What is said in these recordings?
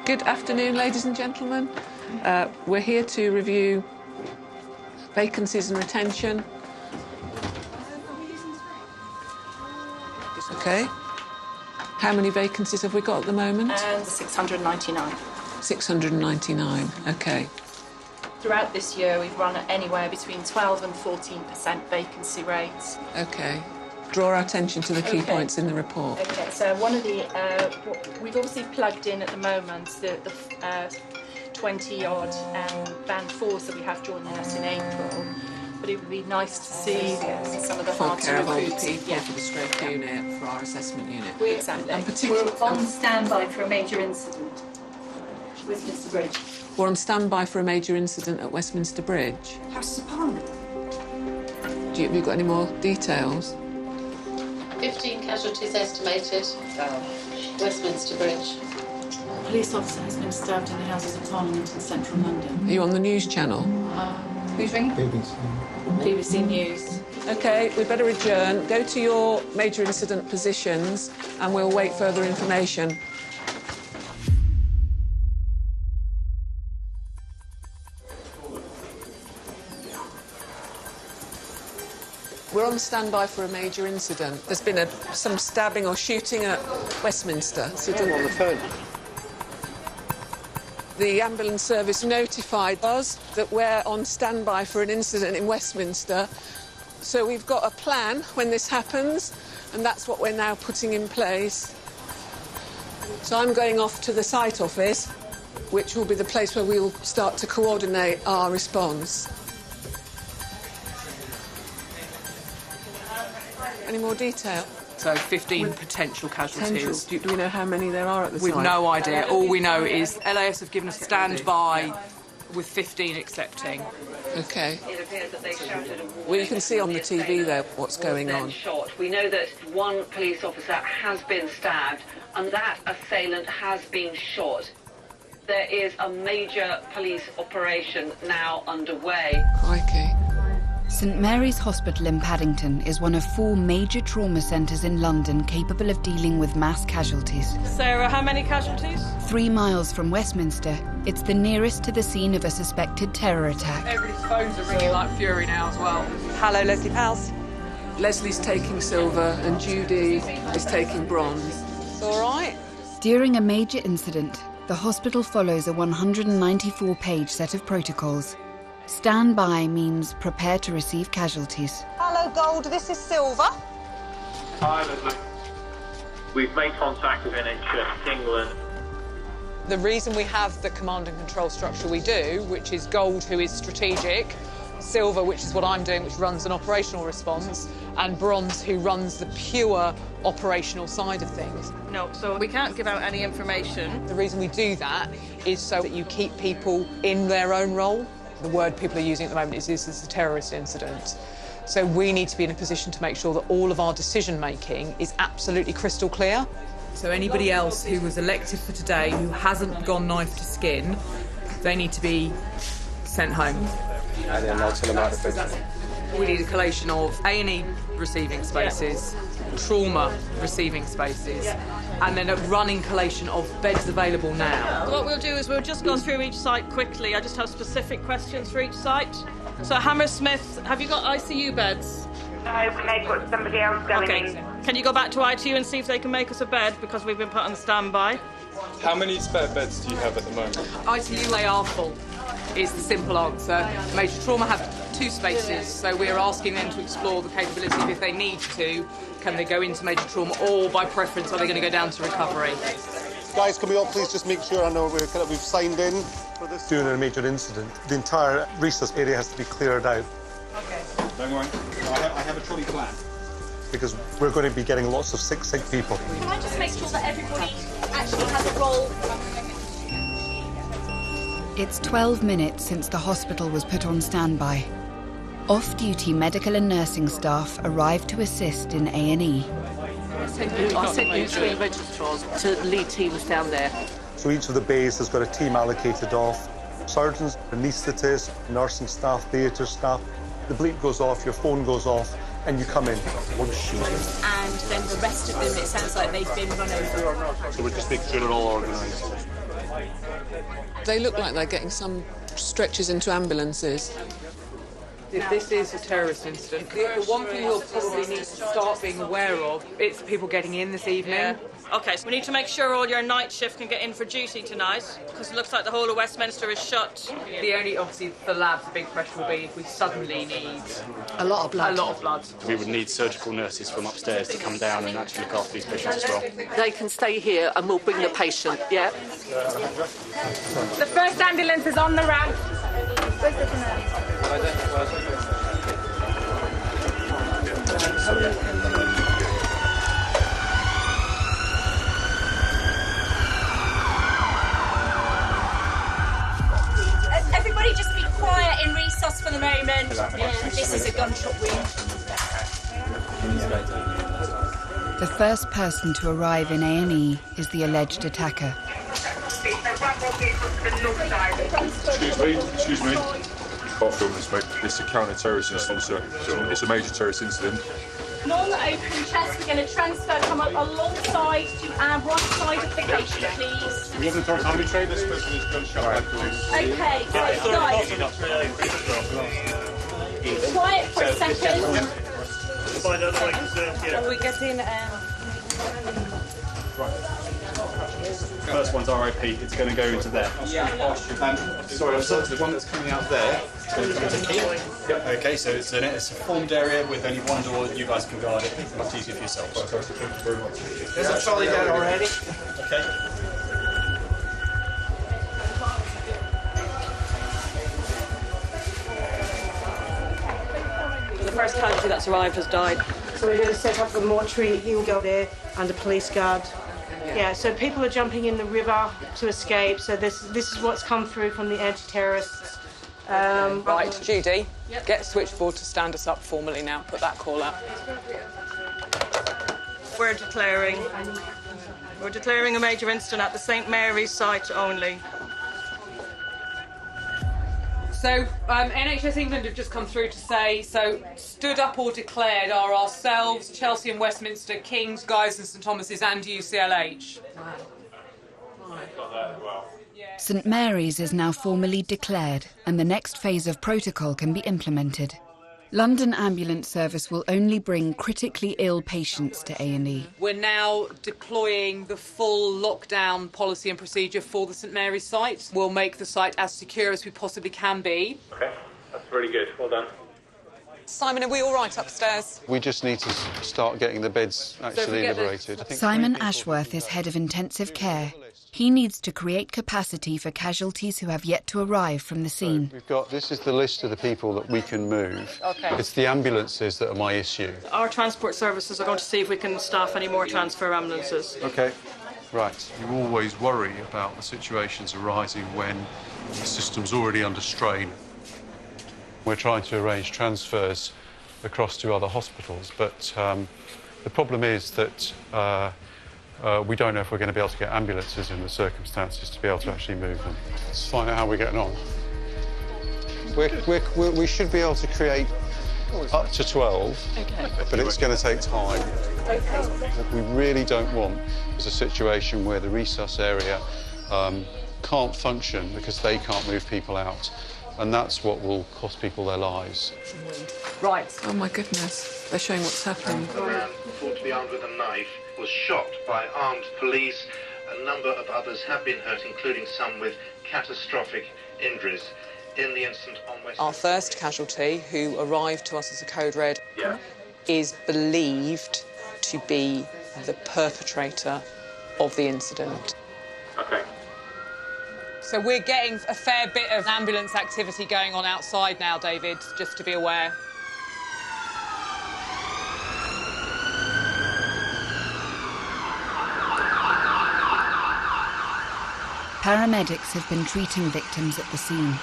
Good afternoon, ladies and gentlemen. We're here to review vacancies and retention. OK. How many vacancies have we got at the moment? 699. 699, OK. Throughout this year, we've run at anywhere between 12 and 14% vacancy rates. OK. Draw our attention to the key points in the report. OK, so one of the... we've obviously plugged in at the moment the 20-odd Band 4s that we have joining us in April. But it would be nice to see some of the For care of older hard-to-recruit people, for the stroke unit, for our assessment unit. Exactly. And particularly, We're on standby for a major incident, Westminster Bridge. we're on standby for a major incident at Westminster Bridge. House of Parliament. Have you got any more details? 15 casualties estimated. Westminster Bridge. A police officer has been stabbed in the Houses of Parliament in central London. Are you on the news channel? Who's ringing? BBC News. OK, we better adjourn. Go to your major incident positions and we'll wait further information. We're on standby for a major incident. There's been some stabbing or shooting at Westminster. So I'm on the phone. the ambulance service notified us that we're on standby for an incident in Westminster. So we've got a plan when this happens, and that's what we're now putting in place. So I'm going off to the site office, which will be the place where we'll start to coordinate our response. Any more detail? So 15 potential casualties. Do we know how many there are at the We've site? no idea. All we know is LAS have given us standby with 15 accepting. OK. It appears that they shouted a warning. Well, you can see on the TV there what's going on. Shot. We know that one police officer has been stabbed and that assailant has been shot. There is a major police operation now underway. Crikey. St Mary's Hospital in Paddington is one of 4 major trauma centres in London capable of dealing with mass casualties. Sarah, how many casualties? 3 miles from Westminster, it's the nearest to the scene of a suspected terror attack. Everybody's phones are ringing like fury now as well. Hello, Leslie Pals. Leslie's taking silver and Judy is taking bronze. All right. During a major incident, the hospital follows a 194-page set of protocols. Stand by means prepare to receive casualties. Hello, Gold. This is Silver. Hi, Leslie. We've made contact with NHS England. The reason we have the command and control structure we do, which is Gold, who is strategic, Silver, which is what I'm doing, which runs an operational response, and Bronze, who runs the pure operational side of things. No, so we can't give out any information. The reason we do that is so that you keep people in their own role. The word people are using at the moment is this is a terrorist incident. So we need to be in a position to make sure that all of our decision-making is absolutely crystal clear. So anybody else who was elected for today who hasn't gone knife to skin, they need to be sent home. And then I'll tell them how to fix it. We need a collation of A&E receiving spaces, trauma receiving spaces, and then a running collation of beds available now. What we'll do is we'll just go through each site quickly. I just have specific questions for each site. So Hammersmith, have you got ICU beds? No, we may put somebody else going in. Can you go back to ITU and see if they can make us a bed, because we've been put on standby? How many spare beds do you have at the moment? ITU, they are full, is the simple answer. Major trauma have 2 spaces, so we're asking them to explore the capability of, if they need to, can they go into major trauma, or by preference are they going to go down to recovery? Guys, can we all please just make sure I know we've signed in for this? During a major incident, the entire resource area has to be cleared out. Okay. Don't worry, I have a trolley plan. Because we're going to be getting lots of sick people. Can I just make sure that everybody actually has a role? It's 12 minutes since the hospital was put on standby. Off-duty medical and nursing staff arrived to assist in A&E. I sent you 3 registrars to the lead team that's down there. So each of the bays has got a team allocated off. Surgeons, anaesthetists, nursing staff, theatre staff. The bleep goes off, your phone goes off, and you come in. And then the rest of them, it sounds like they've been run over. So we're just making sure they're all organised. They look like they're getting some stretchers into ambulances. If this is a terrorist incident, the one thing we'll probably need to start being aware of, it's people getting in this evening. Yeah. OK, so we need to make sure all your night shift can get in for duty tonight, because it looks like the whole of Westminster is shut. The only, obviously, for labs, the big pressure will be if we suddenly need... A lot of blood. A lot of blood. We would need surgical nurses from upstairs to come down and actually look after these patients as well. They can stay here and we'll bring the patient, yeah? The first ambulance is on the ramp. Everybody just be quiet in resus for the moment. This is a gunshot wound. The first person to arrive in A&E is the alleged attacker. Excuse me. Can't film this, mate. It's a counter-terrorist incident, sir. It's a major terrorist incident. Non-open chest, we're going to transfer, come up alongside to our right side of the patient, please. We haven't told how we train this person is gunshot. Okay, so guys, quiet for a second. Are we getting... First one's RIP, it's going to go into there. Sorry, the one that's coming out there. Yep. Okay, so it's a formed area with only one door that you guys can guard it. Much easier for yourself. There's a trolley down already. Okay. The first casualty that's arrived has died. So we're going to set up the mortuary, he will go there, and a police guard. Yeah, so people are jumping in the river to escape, so this is what's come through from the anti-terrorists. Right, Judy, get switchboard to stand us up formally now. Put that call out. We're declaring a major incident at the St Mary's site only. So, NHS England have just come through to say, so stood up or declared are ourselves, Chelsea and Westminster, King's, Guy's and St Thomas's and UCLH. St Mary's is now formally declared, and the next phase of protocol can be implemented. London Ambulance Service will only bring critically ill patients to A&E. We're now deploying the full lockdown policy and procedure for the St Mary's site. We'll make the site as secure as we possibly can be. Okay, that's really good. Well done. Simon, are we all right upstairs? We just need to start getting the beds actually liberated. Simon Ashworth is head of intensive care. He needs to create capacity for casualties who have yet to arrive from the scene. This is the list of the people that we can move. Okay. It's the ambulances that are my issue. Our transport services are going to see if we can staff any more transfer ambulances. Okay, right. You always worry about the situations arising when the system's already under strain. We're trying to arrange transfers across to other hospitals, but the problem is that we don't know if we're going to be able to get ambulances in the circumstances to be able to actually move them. Let's find out how we're getting on. We should be able to create up to 12, but it's going to take time. What we really don't want is a situation where the resus area can't function because they can't move people out. And that's what will cost people their lives. Right. Oh, my goodness. They're showing what's happened. A man thought to be armed with a knife was shot by armed police. A number of others have been hurt, including some with catastrophic injuries. In the incident on West... Our first casualty, who arrived to us as a code red, is believed to be the perpetrator of the incident. Okay. So we're getting a fair bit of ambulance activity going on outside now, David, just to be aware. Paramedics have been treating victims at the scene.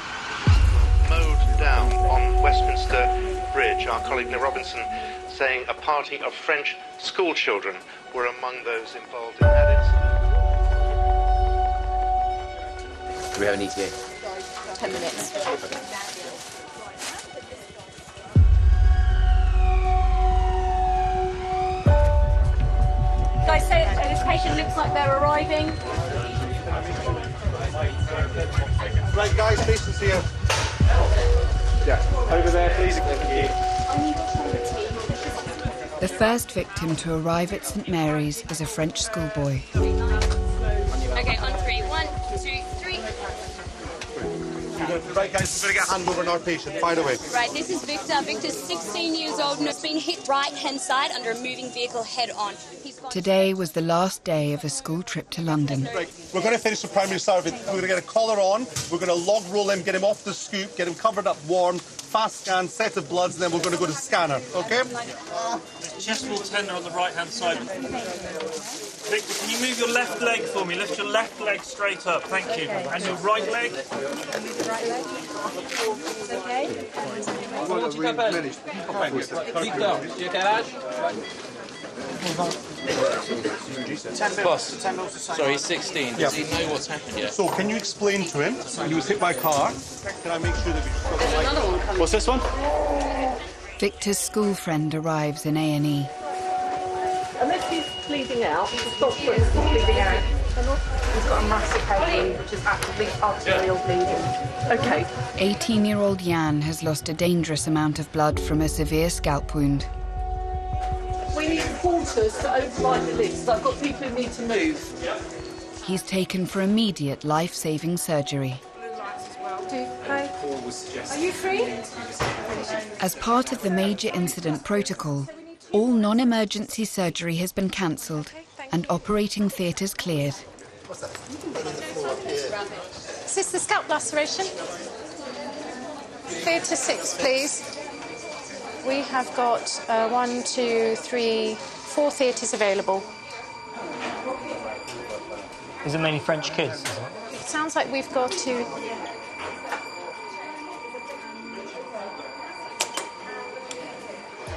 Mowed down on Westminster Bridge. Our colleague Neil Robinson saying a party of French school children were among those involved in that incident. Do we have an ETA? 10 minutes. Guys, so this patient looks like they're arriving. Right, guys, patients here. Yeah, over there, please. The first victim to arrive at St Mary's is a French schoolboy. Okay, on 3. 1, 2, 3. Right, guys, we're going to get a handover on our patient. Fire away. Right, this is Victor. Victor's 16 years old and has been hit right-hand side under a moving vehicle head-on. Today was the last day of a school trip to London. Right, we're going to finish the primary survey. We're going to get a collar on, we're going to log roll him, get him off the scoop, get him covered up warm, fast scan, set of bloods, and then we're going to go to the scanner, OK? Chest wall tender on the right-hand side. Victor, can you move your left leg for me? Lift your left leg straight up, thank you. And your right leg? Right leg. Okay. Comment tu t'appelles? Victor, tu es quel âge? 10 Boss, sorry, he's 16. Does he know what's happened yet? So, can you explain to him he was hit by a car? Can I make sure that we've got the right... What's this one? Victor's school friend arrives in A&E. Unless he's bleeding out, stop bleeding out. He's got a massive head wound, which is actively arterial bleeding. Okay. 18-year-old Jan has lost a dangerous amount of blood from a severe scalp wound. We need porters to override the list. I've got people who need to move. He's taken for immediate life-saving surgery. Hi. Are you free? As part of the major incident protocol, all non-emergency surgery has been cancelled and operating theatres cleared. Is this the scalp laceration? Theatre 6, please. We have got 1, 2, 3, 4 theatres available. Is it mainly French kids? Is it? It sounds like we've got to...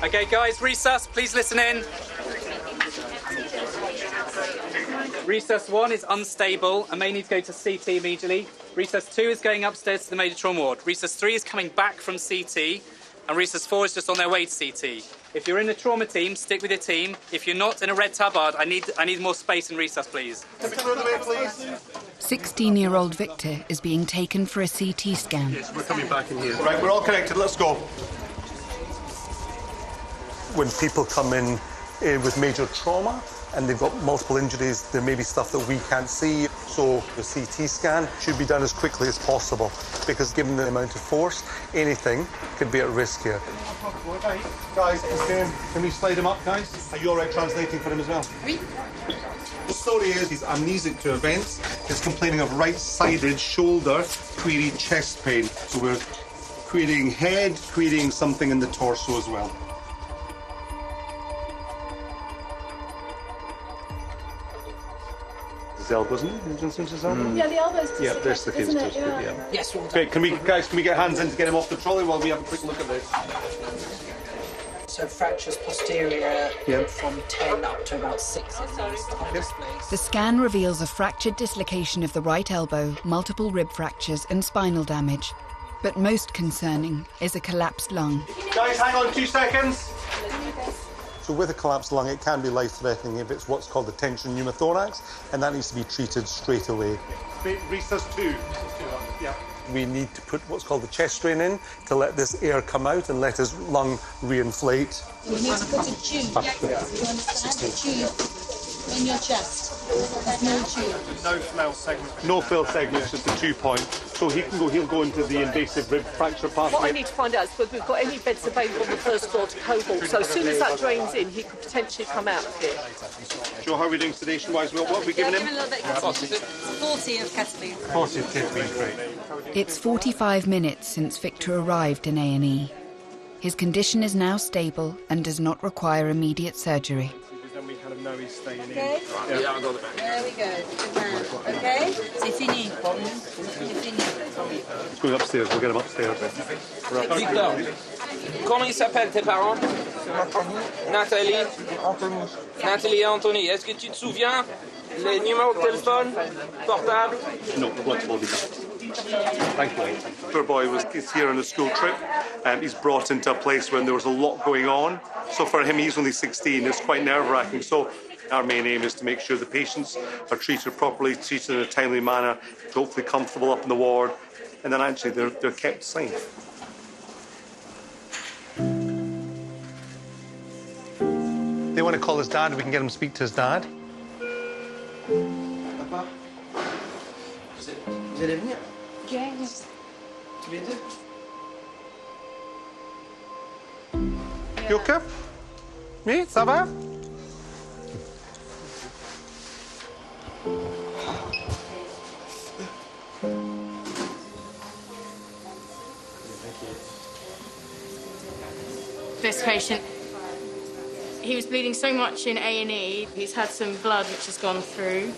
Okay, guys, resus, please listen in. Resus 1 is unstable and may need to go to CT immediately. Resus 2 is going upstairs to the major trauma ward. Resus 3 is coming back from CT. And Resus 4 is just on their way to CT. If you're in the trauma team, stick with your team. If you're not in a red tabard, I need more space in Resus, please. 16-year-old Victor is being taken for a CT scan. Yes, we're coming back in here. Right, we're all connected, let's go. When people come in with major trauma and they've got multiple injuries, there may be stuff that we can't see. So the CT scan should be done as quickly as possible because given the amount of force, anything could be at risk here. Guys, can we slide him up, guys? Are you all right translating for him as well? Oui. The story is he's amnesic to events. He's complaining of right-sided shoulder, query chest pain. So we're querying head, querying something in the torso as well. His elbow, isn't it? Yeah, the elbow's Yeah, there's the case. Yeah. Yes, we'll Okay, can we get hands in to get him off the trolley while we have a quick look at this? So fractures posterior from 10 up to about 6 in these. The scan reveals a fractured dislocation of the right elbow, multiple rib fractures and spinal damage. But most concerning is a collapsed lung. Guys, hang on 2 seconds. So with a collapsed lung, it can be life-threatening if it's what's called a tension pneumothorax, and that needs to be treated straight away. Resus 2. Yeah. We need to put what's called the chest drain in to let this air come out and let his lung reinflate. You need to put a tube. You understand? A tube in your chest. No tube. No fill segment. No fill segment, it's just a 2-point. So he'll go into the invasive rib fracture pathway. What I need to find out is whether we've got any beds available on the first floor to Cobalt. So as soon as that drains in, he could potentially come out of here. Joe, how are we doing sedation-wise? What are we giving him? 40 of ketamine. 40 of ketamine, great. It's 45 minutes since Victor arrived in A&E. His condition is now stable and does not require immediate surgery. Then we kind of know he's staying in. Okay. Yeah, I got it back. There we go. Good man. Okay. C'est fini. Let's go upstairs. We'll get him upstairs. Victor, comment ils s'appellent tes parents? Nathalie. Nathalie et Anthony. Est-ce que tu te souviens les numéros de téléphone portable? No, blood will be done. Thank you. Poor boy is here on a school trip. He's brought into a place when there was a lot going on. So for him, he's only 16. It's quite nerve-wracking. So Our main aim is to make sure the patients are treated properly, treated in a timely manner, hopefully comfortable up in the ward, and then actually they're kept safe. They want to call his dad, we can get him to speak to his dad. Papa, vous allez venir? Yes. Tu viens d'où? You okay? Oui, ça va? This patient, he was bleeding so much in A&E, he's had some blood which has gone through.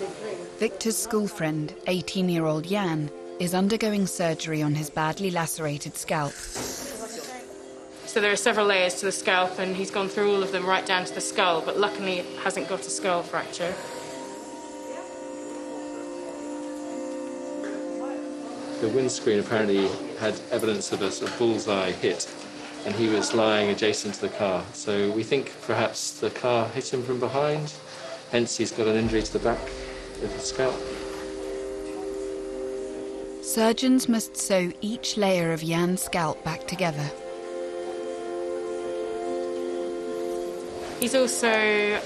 Victor's school friend, 18-year-old Jan, is undergoing surgery on his badly lacerated scalp. So there are several layers to the scalp and he's gone through all of them right down to the skull, but luckily hasn't got a skull fracture. The windscreen apparently had evidence of a bullseye hit, and he was lying adjacent to the car. So we think perhaps the car hit him from behind, hence he's got an injury to the back of the scalp. Surgeons must sew each layer of Jan's scalp back together. He's also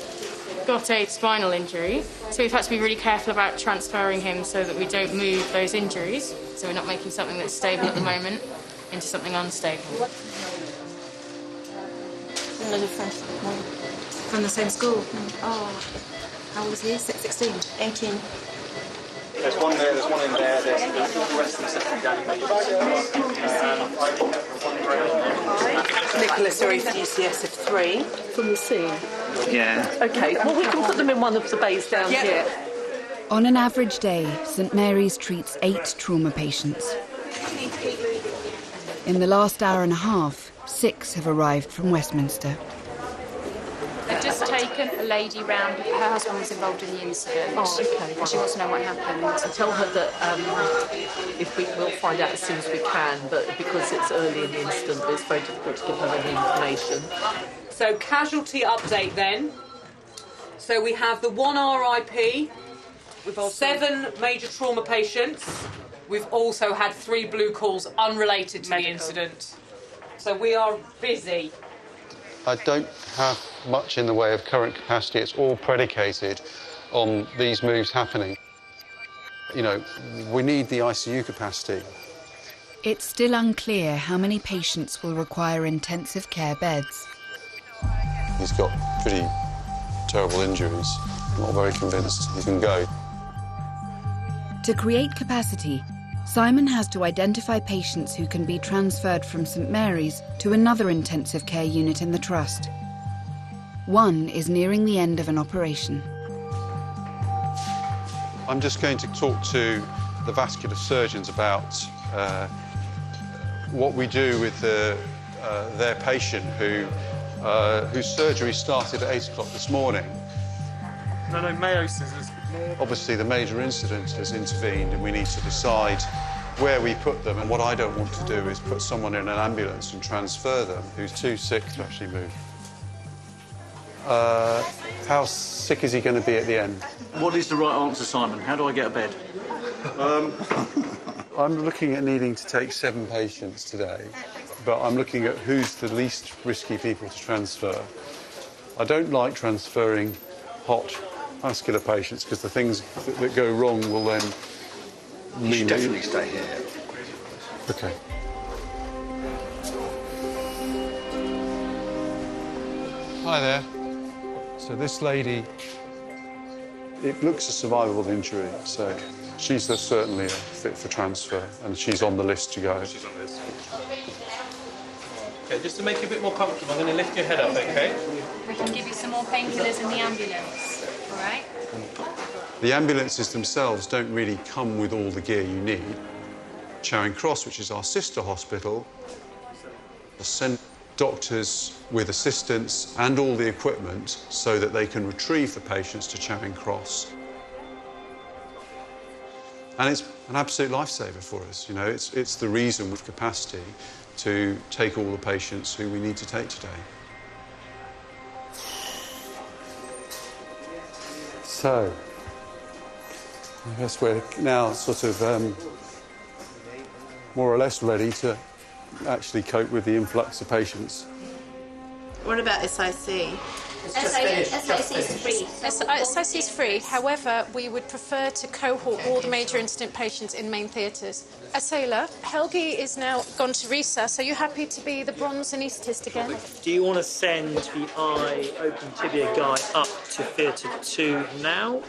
got a spinal injury, so we've had to be really careful about transferring him so that we don't move those injuries, so we're not making something that's stable at the moment into something unstable. Another friend from the same school. Oh, how old is he? 16? 18. There's one there, there's one in there, there's all the rest of them set down in Nicholas, are ECS of 3. From the scene? Yeah. OK, well, we can put them in one of the bays down here. On an average day, St Mary's treats 8 trauma patients. In the last hour and a half, 6 have arrived from Westminster. They've just taken a lady round. Her husband was involved in the incident. Oh, OK. And she wants to know what happened. So tell her that if we'll find out as soon as we can, but because it's early in the incident, it's very difficult to give her any information. So casualty update then. So we have the 1 RIP, we've 7 major trauma patients. We've also had 3 blue calls unrelated to the incident. So we are busy. I don't have much in the way of current capacity. It's all predicated on these moves happening. You know, we need the ICU capacity. It's still unclear how many patients will require intensive care beds. He's got pretty terrible injuries. I'm not very convinced he can go. To create capacity, Simon has to identify patients who can be transferred from St Mary's to another intensive care unit in the Trust. One is nearing the end of an operation. I'm just going to talk to the vascular surgeons about what we do with their patient whose surgery started at 8 o'clock this morning. No, Mayo scissors. Obviously, the major incident has intervened and we need to decide where we put them. And what I don't want to do is put someone in an ambulance and transfer them who's too sick to actually move. How sick is he going to be at the end? What is the right answer, Simon? How do I get a bed? I'm looking at needing to take 7 patients today, but I'm looking at who's the least risky people to transfer. I don't like transferring hot vascular patients because the things that go wrong will then mean... You should definitely stay here. OK. Hi there. So this lady, it looks a survivable injury, so she's certainly fit for transfer, and she's on the list to go. She's on the list. Okay, just to make you a bit more comfortable, I'm going to lift your head up, OK? We can give you some more painkillers in the ambulance, all right? The ambulances themselves don't really come with all the gear you need. Charing Cross, which is our sister hospital, has sent doctors with assistants and all the equipment so that they can retrieve the patients to Charing Cross. And it's an absolute lifesaver for us, you know. It's the reason with capacity to take all the patients who we need to take today. So, I guess we're now sort of more or less ready to actually cope with the influx of patients. What about SIC? SIC is free. SIC is free. However, we would prefer to cohort all the major incident patients in main theatres. Asayla, Helgi is now gone to recess. Are you happy to be the bronze anaesthetist again? Do you want to send the eye open tibia guy up to theatre 2 now?